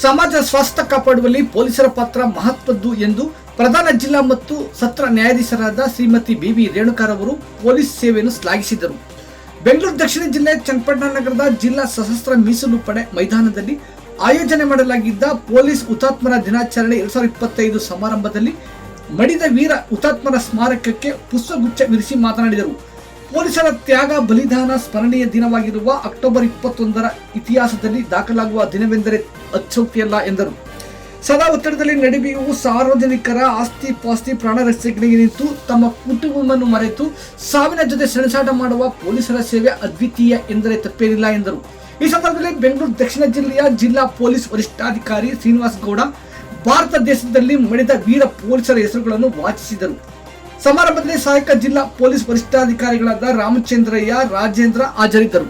ಸಮಾಜ ಸ್ವಾಸ್ಥ್ಯ ಕಾಪಾಡುವಲ್ಲಿ ಪೊಲೀಸರ ಪಾತ್ರ ಮಹತ್ವದ್ದು ಎಂದು ಪ್ರಧಾನ ಜಿಲ್ಲಾ ಮತ್ತು ಸತ್ರ ನ್ಯಾಯಾಧೀಶರಾದ ಶ್ರೀಮತಿ ಬಿಬಿ ರೇಣುಕಾರವರು ಪೊಲೀಸ್ ಸೇವೆಯನ್ನು ಶ್ಲಾಘಿಸಿದರು. ಬೆಂಗಳೂರು ದಕ್ಷಿಣ ಜಿಲ್ಲೆ ಚನ್ನಪಟ್ಟಣ ನಗರದ ಜಿಲ್ಲಾ ಸಶಸ್ತ್ರ ಮೀಸಲು ಪಡೆ ಮೈದಾನದಲ್ಲಿ ಆಯೋಜನೆ ಮಾಡಲಾಗಿದ್ದ ಪೊಲೀಸ್ ಹುತಾತ್ಮರ ದಿನಾಚರಣೆ 2025 ಸಮಾರಂಭದಲ್ಲಿ ಮಡಿದ ವೀರ ಹುತಾತ್ಮರ ಸ್ಮಾರಕಕ್ಕೆ ಪುಷ್ಪಗುಚ್ಛ ವಿರಿಸಿ ಮಾತನಾಡಿದರು. ಪೊಲೀಸರ ತ್ಯಾಗ ಬಲಿದಾನ ಸ್ಮರಣೀಯ ದಿನವಾಗಿರುವ ಅಕ್ಟೋಬರ್ 21ರ ಇತಿಹಾಸದಲ್ಲಿ ದಾಖಲಾಗುವ ದಿನವೆಂದರೆ ಅಚ್ಚೊಕ್ತಿಯಲ್ಲ ಎಂದರು. ಸದಾ ಒತ್ತಡದಲ್ಲಿ ನಡುವೆಯೂ ಸಾರ್ವಜನಿಕರ ಆಸ್ತಿ ಪಾಸ್ತಿ ಪ್ರಾಣ ರಕ್ಷಣೆಗೆ ನಿಂತು ತಮ್ಮ ಕುಟುಂಬವನ್ನು ಮರೆತು ಸಾವಿನ ಜೊತೆ ಸೆಣಸಾಟ ಮಾಡುವ ಪೊಲೀಸರ ಸೇವೆ ಅದ್ವಿತೀಯ ಎಂದರೆ ತಪ್ಪೇನಿಲ್ಲ ಎಂದರು. ಈ ಸಂದರ್ಭದಲ್ಲಿ ಬೆಂಗಳೂರು ದಕ್ಷಿಣ ಜಿಲ್ಲೆಯ ಜಿಲ್ಲಾ ಪೊಲೀಸ್ ವರಿಷ್ಠಾಧಿಕಾರಿ ಶ್ರೀನಿವಾಸ್ ಗೌಡ ಭಾರತ ದೇಶದಲ್ಲಿ ಮಡಿದ ವೀರ ಪೊಲೀಸರ ಹೆಸರುಗಳನ್ನು ವಾಚಿಸಿದರು. ಸಮಾರಂಭದಲ್ಲಿ ಸಹಾಯಕ ಜಿಲ್ಲಾ ಪೊಲೀಸ್ ವರಿಷ್ಠಾಧಿಕಾರಿಗಳಾದ ರಾಮಚಂದ್ರಯ್ಯ, ರಾಜೇಂದ್ರ ಹಾಜರಿದ್ದರು.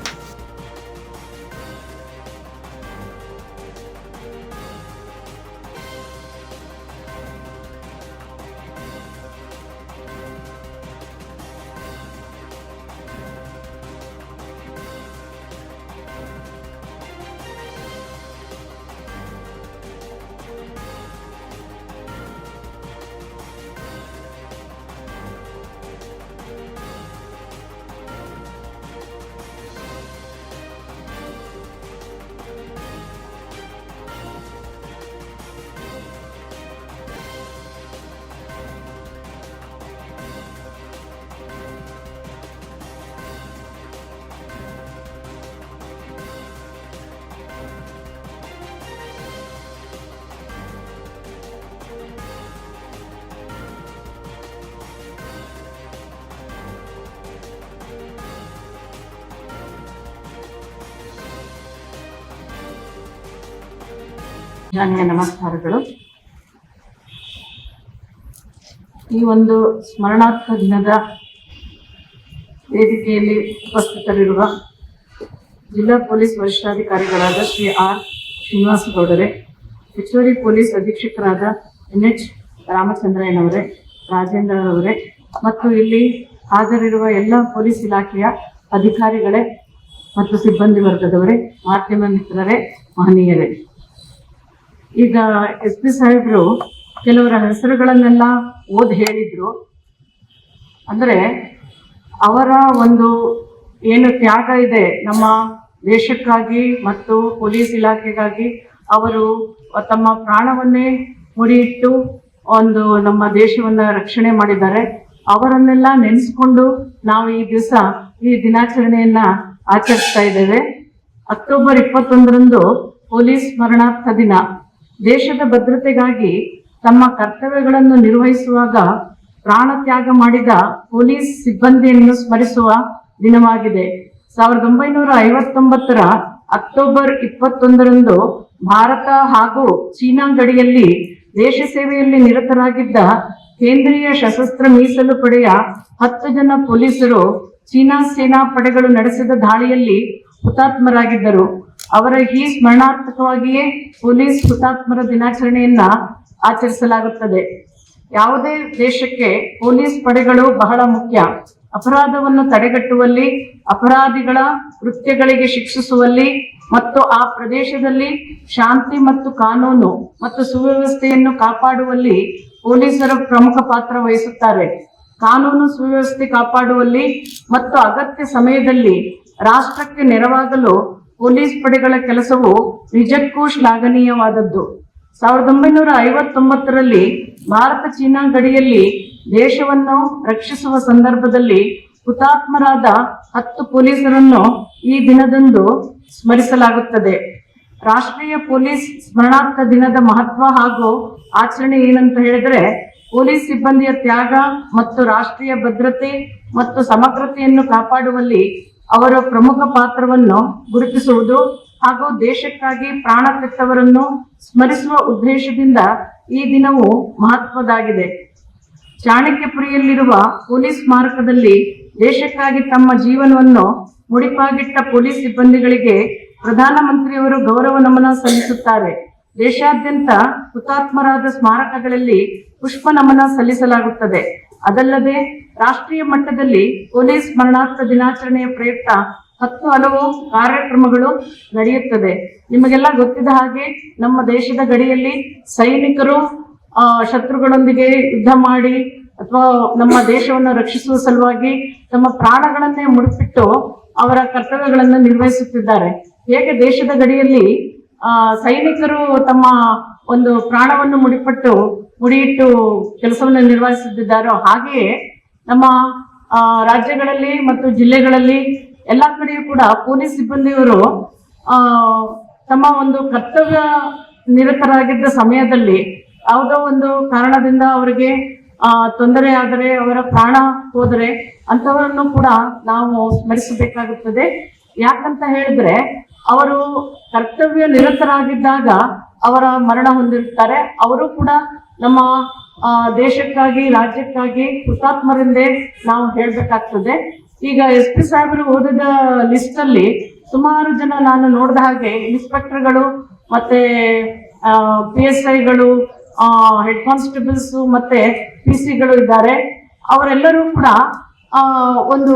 ನಮಸ್ಕಾರಗಳು. ಈ ಒಂದು ಸ್ಮರಣಾರ್ಥ ದಿನದ ವೇದಿಕೆಯಲ್ಲಿ ಉಪಸ್ಥಿತರಿರುವ ಜಿಲ್ಲಾ ಪೊಲೀಸ್ ವರಿಷ್ಠಾಧಿಕಾರಿಗಳಾದ ಶ್ರೀ ಆರ್ ಶ್ರೀನಿವಾಸ ಗೌಡರೇ, ಹೆಚ್ಚುವರಿ ಪೊಲೀಸ್ ಅಧೀಕ್ಷಕರಾದ NH ರಾಮಚಂದ್ರಯ್ಯನವರೇ, ರಾಜೇಂದ್ರ ಅವರೇ ಮತ್ತು ಇಲ್ಲಿ ಹಾಜರಿರುವ ಎಲ್ಲ ಪೊಲೀಸ್ ಇಲಾಖೆಯ ಅಧಿಕಾರಿಗಳೇ ಮತ್ತು ಸಿಬ್ಬಂದಿ ವರ್ಗದವರೇ, ಮಾಧ್ಯಮ ಮಿತ್ರರೇ, ಮಹನೀಯರೇ, ಈಗ SP ಸಾಹೇಬರು ಕೆಲವರ ಹೆಸರುಗಳನ್ನೆಲ್ಲ ಹೇಳಿದ್ರು. ಅಂದರೆ ಅವರ ಒಂದು ಏನು ತ್ಯಾಗ ಇದೆ ನಮ್ಮ ದೇಶಕ್ಕಾಗಿ ಮತ್ತು ಪೊಲೀಸ್ ಇಲಾಖೆಗಾಗಿ, ಅವರು ತಮ್ಮ ಪ್ರಾಣವನ್ನೇ ಮುಡಿಯಿಟ್ಟು ಒಂದು ನಮ್ಮ ದೇಶವನ್ನ ರಕ್ಷಣೆ ಮಾಡಿದ್ದಾರೆ. ಅವರನ್ನೆಲ್ಲ ನೆನೆಸ್ಕೊಂಡು ನಾವು ಈ ದಿವಸ ಈ ದಿನಾಚರಣೆಯನ್ನ ಆಚರಿಸ್ತಾ ಇದ್ದೇವೆ. ಅಕ್ಟೋಬರ್ 21ರಂದು ಪೊಲೀಸ್ ಸ್ಮರಣಾರ್ಥ ದಿನ. ದೇಶದ ಭದ್ರತೆಗಾಗಿ ತಮ್ಮ ಕರ್ತವ್ಯಗಳನ್ನು ನಿರ್ವಹಿಸುವಾಗ ಪ್ರಾಣ ತ್ಯಾಗ ಮಾಡಿದ ಪೊಲೀಸ್ ಸಿಬ್ಬಂದಿಯನ್ನು ಸ್ಮರಿಸುವ ದಿನವಾಗಿದೆ. 1959ರ ಅಕ್ಟೋಬರ್ 21ರಂದು ಭಾರತ ಹಾಗೂ ಚೀನಾ ಗಡಿಯಲ್ಲಿ ದೇಶ ಸೇವೆಯಲ್ಲಿ ನಿರತರಾಗಿದ್ದ ಕೇಂದ್ರೀಯ ಸಶಸ್ತ್ರ ಮೀಸಲು ಪಡೆಯ 10 ಜನ ಪೊಲೀಸರು ಚೀನಾ ಸೇನಾ ಪಡೆಗಳು ನಡೆಸಿದ ದಾಳಿಯಲ್ಲಿ ಹುತಾತ್ಮರಾಗಿದ್ದರು. ಅವರ ಈ ಸ್ಮರಣಾರ್ಥಕವಾಗಿಯೇ ಪೊಲೀಸ್ ಹುತಾತ್ಮರ ದಿನಾಚರಣೆಯನ್ನ ಆಚರಿಸಲಾಗುತ್ತದೆ. ಯಾವುದೇ ದೇಶಕ್ಕೆ ಪೊಲೀಸ್ ಪಡೆಗಳು ಬಹಳ ಮುಖ್ಯ. ಅಪರಾಧವನ್ನು ತಡೆಗಟ್ಟುವಲ್ಲಿ, ಅಪರಾಧಿಗಳ ಕೃತ್ಯಗಳಿಗೆ ಶಿಕ್ಷಿಸುವಲ್ಲಿ ಮತ್ತು ಆ ಪ್ರದೇಶದಲ್ಲಿ ಶಾಂತಿ ಮತ್ತು ಕಾನೂನು ಮತ್ತು ಸುವ್ಯವಸ್ಥೆಯನ್ನು ಕಾಪಾಡುವಲ್ಲಿ ಪೊಲೀಸರು ಪ್ರಮುಖ ಪಾತ್ರ ವಹಿಸುತ್ತಾರೆ. ಕಾನೂನು ಸುವ್ಯವಸ್ಥೆ ಕಾಪಾಡುವಲ್ಲಿ ಮತ್ತು ಅಗತ್ಯ ಸಮಯದಲ್ಲಿ ರಾಷ್ಟ್ರಕ್ಕೆ ನೆರವಾಗಲು ಪೊಲೀಸ್ ಪಡೆಗಳ ಕೆಲಸವು ನಿಜಕ್ಕೂ ಶ್ಲಾಘನೀಯವಾದದ್ದು. 1959ರಲ್ಲಿ ಭಾರತ ಚೀನಾ ಗಡಿಯಲ್ಲಿ ದೇಶವನ್ನು ರಕ್ಷಿಸುವ ಸಂದರ್ಭದಲ್ಲಿ ಹುತಾತ್ಮರಾದ 10 ಪೊಲೀಸರನ್ನು ಈ ದಿನದಂದು ಸ್ಮರಿಸಲಾಗುತ್ತದೆ. ರಾಷ್ಟ್ರೀಯ ಪೊಲೀಸ್ ಸ್ಮರಣಾರ್ಥ ದಿನದ ಮಹತ್ವ ಹಾಗೂ ಆಚರಣೆ ಏನಂತ ಹೇಳಿದ್ರೆ, ಪೊಲೀಸ್ ಸಿಬ್ಬಂದಿಯ ತ್ಯಾಗ ಮತ್ತು ರಾಷ್ಟ್ರೀಯ ಭದ್ರತೆ ಮತ್ತು ಸಮಗ್ರತೆಯನ್ನು ಕಾಪಾಡುವಲ್ಲಿ ಅವರ ಪ್ರಮುಖ ಪಾತ್ರವನ್ನು ಗುರುತಿಸುವುದು ಹಾಗೂ ದೇಶಕ್ಕಾಗಿ ಪ್ರಾಣ ತೆತ್ತವರನ್ನು ಸ್ಮರಿಸುವ ಉದ್ದೇಶದಿಂದ ಈ ದಿನವು ಮಹತ್ವದಾಗಿದೆ. ಚಾಣಕ್ಯಪುರಿಯಲ್ಲಿರುವ ಪೊಲೀಸ್ ಸ್ಮಾರಕದಲ್ಲಿ ದೇಶಕ್ಕಾಗಿ ತಮ್ಮ ಜೀವನವನ್ನು ಮುಡಿಪಾಗಿಟ್ಟ ಪೊಲೀಸ್ ಸಿಬ್ಬಂದಿಗಳಿಗೆ ಪ್ರಧಾನಮಂತ್ರಿಯವರು ಗೌರವ ನಮನ ಸಲ್ಲಿಸುತ್ತಾರೆ. ದೇಶಾದ್ಯಂತ ಹುತಾತ್ಮರಾದ ಸ್ಮಾರಕಗಳಲ್ಲಿ ಪುಷ್ಪ ನಮನ ಸಲ್ಲಿಸಲಾಗುತ್ತದೆ. ಅದಲ್ಲದೆ ರಾಷ್ಟ್ರೀಯ ಮಟ್ಟದಲ್ಲಿ ಪೊಲೀಸ್ ಸ್ಮರಣಾರ್ಥ ದಿನಾಚರಣೆಯ ಪ್ರಯುಕ್ತ 10 ಹಲವು ಕಾರ್ಯಕ್ರಮಗಳು ನಡೆಯುತ್ತದೆ. ನಿಮಗೆಲ್ಲ ಗೊತ್ತಿದ್ದ ಹಾಗೆ ನಮ್ಮ ದೇಶದ ಗಡಿಯಲ್ಲಿ ಸೈನಿಕರು ಶತ್ರುಗಳೊಂದಿಗೆ ಯುದ್ಧ ಮಾಡಿ ಅಥವಾ ನಮ್ಮ ದೇಶವನ್ನು ರಕ್ಷಿಸುವ ಸಲುವಾಗಿ ತಮ್ಮ ಪ್ರಾಣಗಳನ್ನೇ ಮುಡಿಪಿಟ್ಟು ಅವರ ಕರ್ತವ್ಯಗಳನ್ನು ನಿರ್ವಹಿಸುತ್ತಿದ್ದಾರೆ. ಹೇಗೆ ದೇಶದ ಗಡಿಯಲ್ಲಿ ಸೈನಿಕರು ತಮ್ಮ ಒಂದು ಪ್ರಾಣವನ್ನು ಮುಡಿಯಿಟ್ಟು ಕೆಲಸವನ್ನು ನಿರ್ವಹಿಸುತ್ತಿದ್ದಾರೋ ಹಾಗೆಯೇ ನಮ್ಮ ರಾಜ್ಯಗಳಲ್ಲಿ ಮತ್ತು ಜಿಲ್ಲೆಗಳಲ್ಲಿ ಎಲ್ಲ ಕಡೆಯೂ ಕೂಡ ಪೊಲೀಸ್ ಸಿಬ್ಬಂದಿಯವರು ತಮ್ಮ ಒಂದು ಕರ್ತವ್ಯ ನಿರತರಾಗಿದ್ದ ಸಮಯದಲ್ಲಿ ಯಾವುದೋ ಒಂದು ಕಾರಣದಿಂದ ಅವರಿಗೆ ತೊಂದರೆ ಆದರೆ, ಅವರ ಪ್ರಾಣ ಹೋದರೆ ಅಂಥವರನ್ನು ಕೂಡ ನಾವು ಸ್ಮರಿಸಬೇಕಾಗುತ್ತದೆ. ಯಾಕಂತ ಹೇಳಿದ್ರೆ ಅವರು ಕರ್ತವ್ಯ ನಿರತರಾಗಿದ್ದಾಗ ಅವರ ಮರಣ ಹೊಂದಿರುತ್ತಾರೆ. ಅವರು ಕೂಡ ನಮ್ಮ ದೇಶಕ್ಕಾಗಿ ರಾಜ್ಯಕ್ಕಾಗಿ ಹುತಾತ್ಮರೆಂದೇ ನಾವು ಹೇಳ್ಬೇಕಾಗ್ತದೆ. ಈಗ SP ಸಾಹೇಬರು ಓದಿದ ಲಿಸ್ಟ್ ಅಲ್ಲಿ ಸುಮಾರು ಜನ ನಾನು ನೋಡಿದ ಹಾಗೆ ಇನ್ಸ್ಪೆಕ್ಟರ್ಗಳು ಮತ್ತೆ PSIಗಳು, ಹೆಡ್ ಕಾನ್ಸ್ಟೇಬಲ್ಸ್ ಮತ್ತೆ PC ಗಳು ಇದ್ದಾರೆ. ಅವರೆಲ್ಲರೂ ಕೂಡ ಒಂದು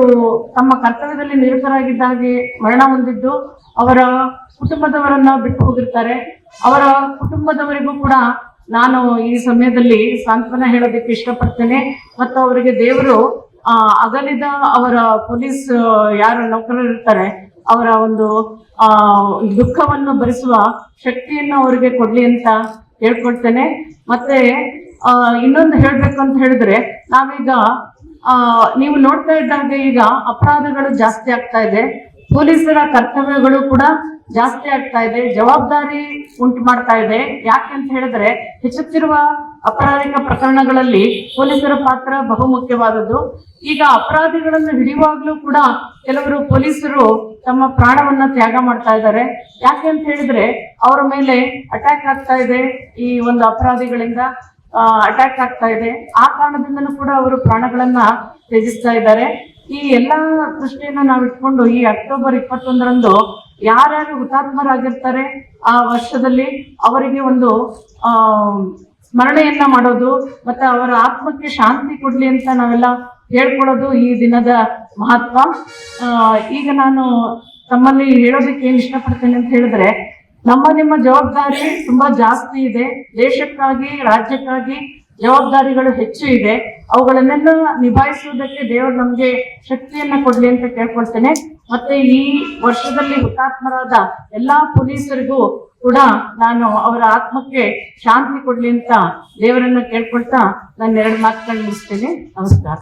ತಮ್ಮ ಕರ್ತವ್ಯದಲ್ಲಿ ನಿರತರಾಗಿದ್ದಾಗೆ ಮರಣ ಹೊಂದಿದ್ದು ಅವರ ಕುಟುಂಬದವರನ್ನ ಬಿಟ್ಟು ಹೋಗಿರ್ತಾರೆ. ಅವರ ಕುಟುಂಬದವರಿಗೂ ಕೂಡ ನಾನು ಈ ಸಮಯದಲ್ಲಿ ಸಾಂತ್ವನ ಹೇಳೋದಕ್ಕೆ ಇಷ್ಟಪಡ್ತೇನೆ. ಮತ್ತು ಅವರಿಗೆ ದೇವರು ಅಗಲಿದ ಅವರ ಪೊಲೀಸ್ ಯಾರು ನೌಕರರು ಇರ್ತಾರೆ ಅವರ ಒಂದು ದುಃಖವನ್ನು ಭರಿಸುವ ಶಕ್ತಿಯನ್ನು ಅವರಿಗೆ ಕೊಡ್ಲಿ ಅಂತ ಹೇಳ್ಕೊಳ್ತೇನೆ. ಮತ್ತೆ ಇನ್ನೊಂದು ಹೇಳ್ಬೇಕು ಅಂತ ಹೇಳಿದ್ರೆ, ನಾವೀಗ ನೀವು ನೋಡ್ತಾ ಇದ್ದಾಗ ಈಗ ಅಪರಾಧಗಳು ಜಾಸ್ತಿ ಆಗ್ತಾ ಇದೆ, ಪೊಲೀಸರ ಕರ್ತವ್ಯಗಳು ಕೂಡ ಜಾಸ್ತಿ ಆಗ್ತಾ ಇದೆ, ಜವಾಬ್ದಾರಿ ಉಂಟು ಮಾಡ್ತಾ ಇದೆ. ಯಾಕೆ ಅಂತ ಹೇಳಿದ್ರೆ ಹೆಚ್ಚುತ್ತಿರುವ ಅಪರಾಧಿಕ ಪ್ರಕರಣಗಳಲ್ಲಿ ಪೊಲೀಸರ ಪಾತ್ರ ಬಹುಮುಖ್ಯವಾದದ್ದು. ಈಗ ಅಪರಾಧಿಗಳನ್ನು ಹಿಡಿಯುವಾಗ್ಲೂ ಕೂಡ ಕೆಲವರು ಪೊಲೀಸರು ತಮ್ಮ ಪ್ರಾಣವನ್ನ ತ್ಯಾಗ ಮಾಡ್ತಾ ಇದ್ದಾರೆ. ಯಾಕೆ ಅಂತ ಹೇಳಿದ್ರೆ ಅವರ ಮೇಲೆ ಅಟ್ಯಾಕ್ ಆಗ್ತಾ ಇದೆ, ಈ ಒಂದು ಅಪರಾಧಿಗಳಿಂದ ಅಟ್ಯಾಕ್ ಆಗ್ತಾ ಇದೆ. ಆ ಕಾರಣದಿಂದನೂ ಕೂಡ ಅವರು ಪ್ರಾಣಗಳನ್ನ ತ್ಯಜಿಸ್ತಾ ಇದ್ದಾರೆ. ಈ ಎಲ್ಲಾ ದೃಷ್ಟಿಯನ್ನ ನಾವು ಇಟ್ಕೊಂಡು ಈ ಅಕ್ಟೋಬರ್ 21ರಂದು ಯಾರ್ಯಾರು ಹುತಾತ್ಮರಾಗಿರ್ತಾರೆ ಆ ವರ್ಷದಲ್ಲಿ ಅವರಿಗೆ ಒಂದು ಸ್ಮರಣೆಯನ್ನ ಮಾಡೋದು ಮತ್ತೆ ಅವರ ಆತ್ಮಕ್ಕೆ ಶಾಂತಿ ಕೊಡ್ಲಿ ಅಂತ ನಾವೆಲ್ಲ ಹೇಳ್ಕೊಳ್ಳೋದು ಈ ದಿನದ ಮಹತ್ವ. ಈಗ ನಾನು ತಮ್ಮಲ್ಲಿ ಹೇಳೋದಕ್ಕೆ ಏನ್ ಇಷ್ಟಪಡ್ತೇನೆ ಅಂತ ಹೇಳಿದ್ರೆ, ನಿಮ್ಮ ಜವಾಬ್ದಾರಿ ತುಂಬಾ ಜಾಸ್ತಿ ಇದೆ. ದೇಶಕ್ಕಾಗಿ ರಾಜ್ಯಕ್ಕಾಗಿ ಜವಾಬ್ದಾರಿಗಳು ಹೆಚ್ಚು ಇದೆ. ಅವುಗಳನ್ನೆಲ್ಲ ನಿಭಾಯಿಸುವುದಕ್ಕೆ ದೇವರು ನಮ್ಗೆ ಶಕ್ತಿಯನ್ನ ಕೊಡ್ಲಿ ಅಂತ ಕೇಳ್ಕೊಳ್ತೇನೆ. ಮತ್ತೆ ಈ ವರ್ಷದಲ್ಲಿ ಹುತಾತ್ಮರಾದ ಎಲ್ಲಾ ಪೊಲೀಸರಿಗೂ ಕೂಡ ನಾನು ಅವರ ಆತ್ಮಕ್ಕೆ ಶಾಂತಿ ಕೊಡ್ಲಿ ಅಂತ ದೇವರನ್ನ ಕೇಳ್ಕೊಳ್ತಾ ನಾನು 2 ಮಾತುಗಳು ಮುಗಿಸ್ತೇನೆ. ನಮಸ್ಕಾರ.